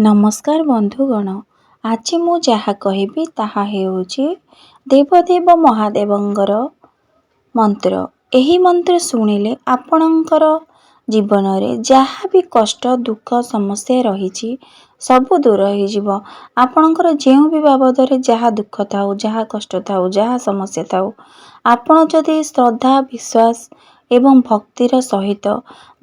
नमस्कार बंधुगण। आज मु जहा कहबी ताहा हेउची देवदेव महादेवंगर मंत्र। एही मंत्र शुणिले आपणकर जीवन रे जहा भी कष्ट दुख समस्या रही सबु दूर हो। आपणकर जेउ भी बाबद रे जहा दुख थाउ जहा कष्ट थाउ जहा समस्या थाउ आपण जदि श्रद्धा विश्वास एवं भक्तिर सहित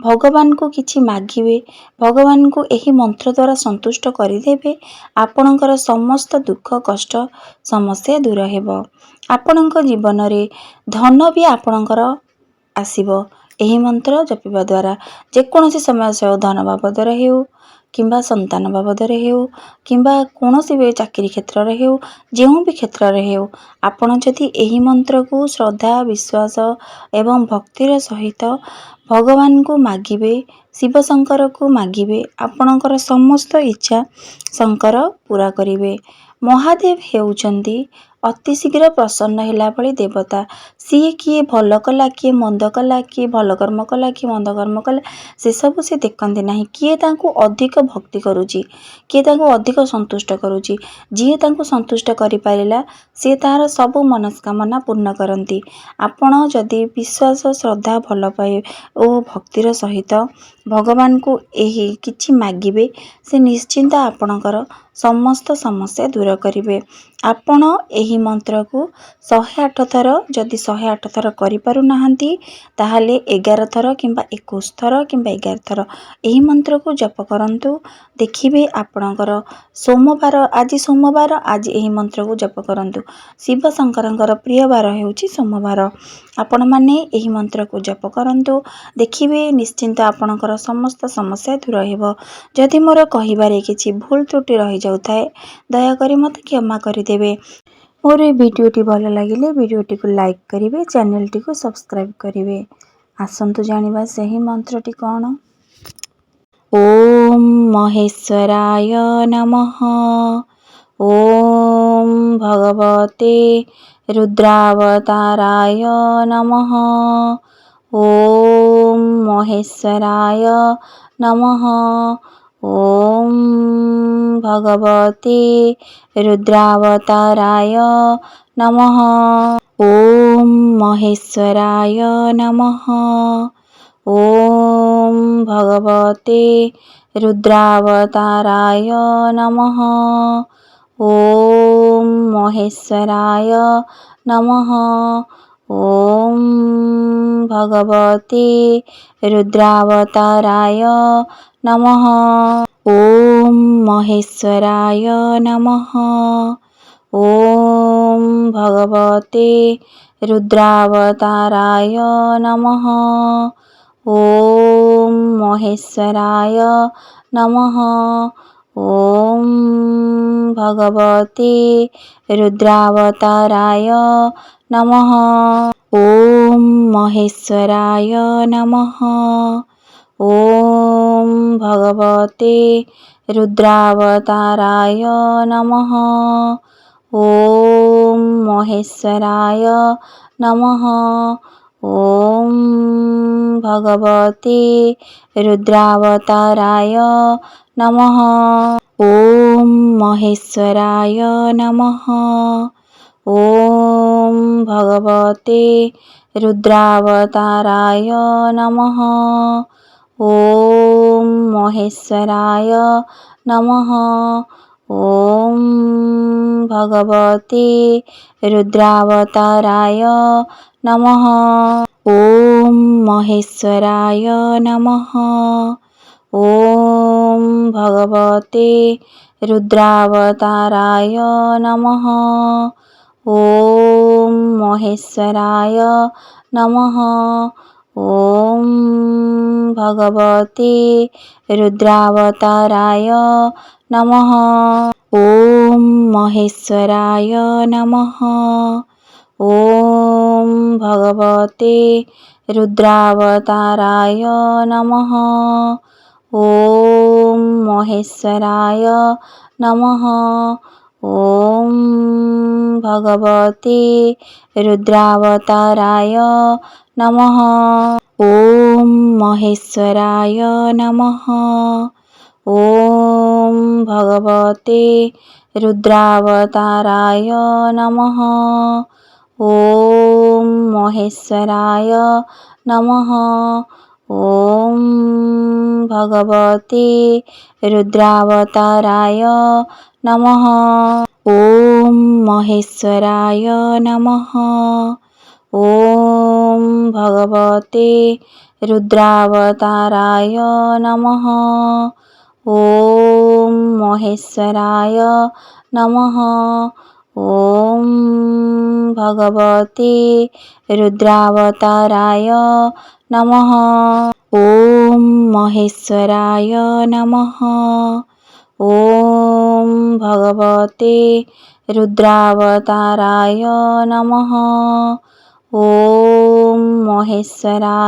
भगवान को किछि मागिबे, भगवान को एही मंत्र द्वारा संतुष्ट करिदेबे, आपणकर समस्त दुख कष्ट समस्या दूर हेबो। आपणक जीवन रे धन भी आपणकर आसीबो। एही मंत्र जपिबा द्वारा जेकोसी समस्या धन बाबद रे हेउ किंबा संतान बाबद रे हेउ किंबा कोनोसी भी चाकरी क्षेत्र रे हेउ जेउ भी क्षेत्र रे हेउ आपण जदि एही मंत्र को श्रद्धा विश्वास एवं भक्तिर सहित भगवान को मागिबे, शिव शंकर को मागिबे, आपणकर समस्त इच्छा शंकर पूरा करिवे। महादेव हेउचंदी अति शीघ्र प्रसन्न होला भली देवता। सी किए भल कला किए मंद कला किए भल कर्म कला किए मंद कर्म कला से सब से देखते नहीं। किए तांको अधिक भक्ति करुची किए तांको अधिक संतुष्ट करुची। जी तांको संतुष्ट करि पारिला से तार सब मनस्कामना पूर्ण करती। आपण जदि विश्वास श्रद्धा भल पाए ओ भक्तिर सहित भगवान को एही किछि मागिबे से निश्चिंत आपणकर समस्त समस्या दूर करिवे। आपण एही मंत्र को 108 थर जदि 108 थर करि पारु नाहंती ताहाले 11 थर किंबा 21 थर किंबा 11 थर एही मंत्र को जप करंतु। देखिबे आपणकर सोमवार आज सोमवार आज एही मंत्र को जप करंतु। शिव शंकरंकर प्रिय बार हेउची सोमवार। आपण माने एही मंत्र को जप करंतु। देखिबे निश्चिंत आपणकर समस्त समस्या दूर हेबो। जदि मोर कहिबारे किछि भूल त्रुटि रहि जाउथाय दया करी मते क्षमा करि देबे। मोर ए वीडियोटी भल लागिले वीडियोटी को लाइक करिवे, चैनल टी को सब्सक्राइब करिवे। आसंतु जानिबा सेही मंत्रटी कोन। ओम महेश्वराय नमः। ओम भगवते रुद्रावताराय नमः। ओम महेश्वराय नमः। ओम भगवते रुद्रावताराय नमः। ओम महेश्वराय नमः। ओम भगवते रुद्रावताराय नमः। ओम महेश्वराय नमः। ओम भगवते रुद्रावताराय नमः। ओम महेश्वराय नमः। ओम भगवते रुद्रावताराय नमः। ओम महेश्वराय नमः। ओम भगवते रुद्रावताराय नमः। ओम महेश्वराय नमः। ओम भगवते रुद्रावताराय नमः। ओम महेश्वराय नमः। ओम भगवते रुद्रावताराय नमः। ओम महेश्वराय नमः। ओम भगवते रुद्रावताराय नमः। ओम महेश्वराय नमः। ओम भगवते रुद्रावताराय नमः। ओम महेश्वराय नमः। ओम भगवते रुद्रावताराय नमः। ओम महेश्वराय नमः। ओम भगवते रुद्रावताराय नमः। ओम महेश्वराय नमः। ओम भगवते रुद्रावताराय नमः। ओम महेश्वराय नमः। ओम भगवते रुद्रावताराय नमः। ओम महेश्वराय नमः। ॐ भगवते रुद्रावताराय नमः। ॐ महेश्वराय नमः। ॐ भगवते रुद्रावताराय नमः। ॐ महेश्वराय नमः। ॐ भगवते रुद्रावताराय नमः। ॐ महेश्वराय नमः। ॐ भगवते रुद्रावताराय नमः। ॐ महेश्वराय नमः। ॐ भगवते रुद्रावताराय नमः। ॐ महेश्वराय